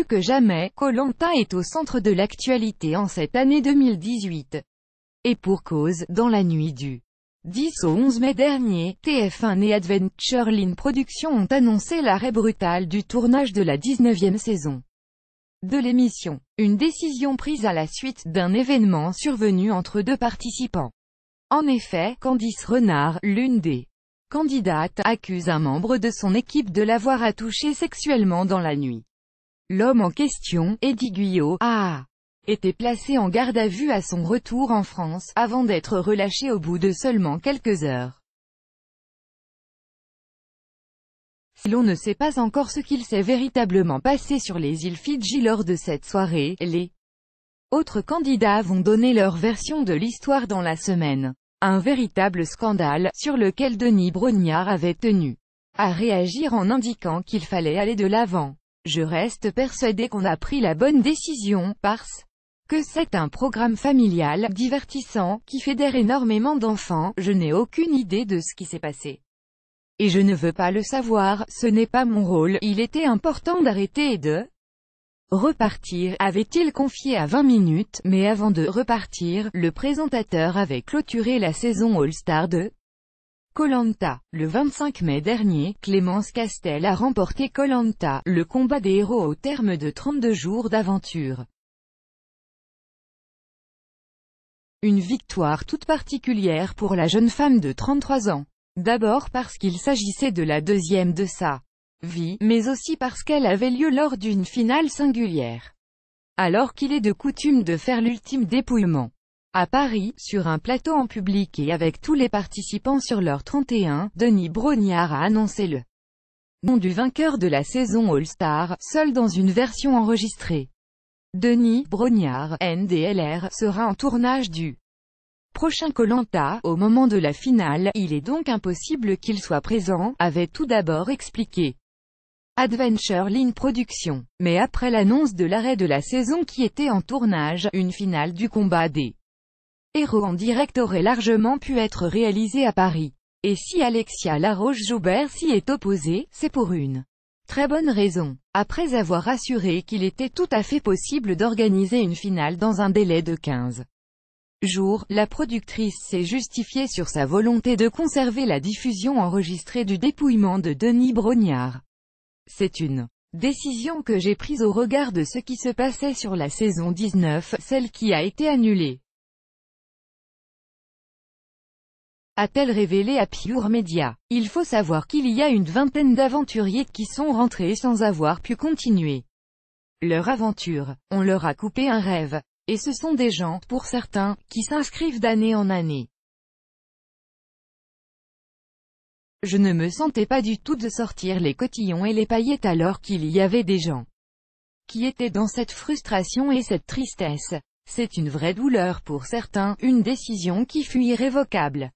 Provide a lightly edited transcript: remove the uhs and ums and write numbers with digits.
que jamais, Koh-Lanta est au centre de l'actualité en cette année 2018. Et pour cause, dans la nuit du 10 au 11 mai dernier, TF1 et Adventureline Productions ont annoncé l'arrêt brutal du tournage de la 19e saison de l'émission. Une décision prise à la suite d'un événement survenu entre deux participants. En effet, Candice Renard, l'une des candidates, accuse un membre de son équipe de l'avoir attouchée sexuellement dans la nuit. L'homme en question, Eddie Guyot, a été placé en garde à vue à son retour en France, avant d'être relâché au bout de seulement quelques heures. Si l'on ne sait pas encore ce qu'il s'est véritablement passé sur les îles Fidji lors de cette soirée, les autres candidats vont donner leur version de l'histoire dans la semaine. Un véritable scandale, sur lequel Denis Brognard avait tenu à réagir en indiquant qu'il fallait aller de l'avant. Je reste persuadé qu'on a pris la bonne décision, parce que c'est un programme familial, divertissant, qui fédère énormément d'enfants. Je n'ai aucune idée de ce qui s'est passé. Et je ne veux pas le savoir, ce n'est pas mon rôle. Il était important d'arrêter et de repartir, avait-il confié à 20 minutes, mais avant de repartir, le présentateur avait clôturé la saison All-Star de Koh-Lanta. Le 25 mai dernier, Clémence Castel a remporté Koh-Lanta, le combat des héros au terme de 32 jours d'aventure. Une victoire toute particulière pour la jeune femme de 33 ans. D'abord parce qu'il s'agissait de la deuxième de sa vie, mais aussi parce qu'elle avait lieu lors d'une finale singulière. Alors qu'il est de coutume de faire l'ultime dépouillement à Paris, sur un plateau en public et avec tous les participants sur leur 31, Denis Brognard a annoncé le nom du vainqueur de la saison All-Star, seul dans une version enregistrée. Denis Brognard, NDLR, sera en tournage du prochain Koh-Lanta. Au moment de la finale, il est donc impossible qu'il soit présent, avait tout d'abord expliqué Adventureline Productions. Mais après l'annonce de l'arrêt de la saison qui était en tournage, une finale du combat des héros en direct aurait largement pu être réalisée à Paris. Et si Alexia Laroche-Joubert s'y est opposée, c'est pour une très bonne raison. Après avoir assuré qu'il était tout à fait possible d'organiser une finale dans un délai de 15 jours, la productrice s'est justifiée sur sa volonté de conserver la diffusion enregistrée du dépouillement de Denis Brognard. C'est une décision que j'ai prise au regard de ce qui se passait sur la saison 19, celle qui a été annulée, a-t-elle révélé à Pure Media. Il faut savoir qu'il y a une vingtaine d'aventuriers qui sont rentrés sans avoir pu continuer leur aventure. On leur a coupé un rêve. Et ce sont des gens, pour certains, qui s'inscrivent d'année en année. Je ne me sentais pas du tout de sortir les cotillons et les paillettes alors qu'il y avait des gens qui étaient dans cette frustration et cette tristesse. C'est une vraie douleur pour certains, une décision qui fut irrévocable.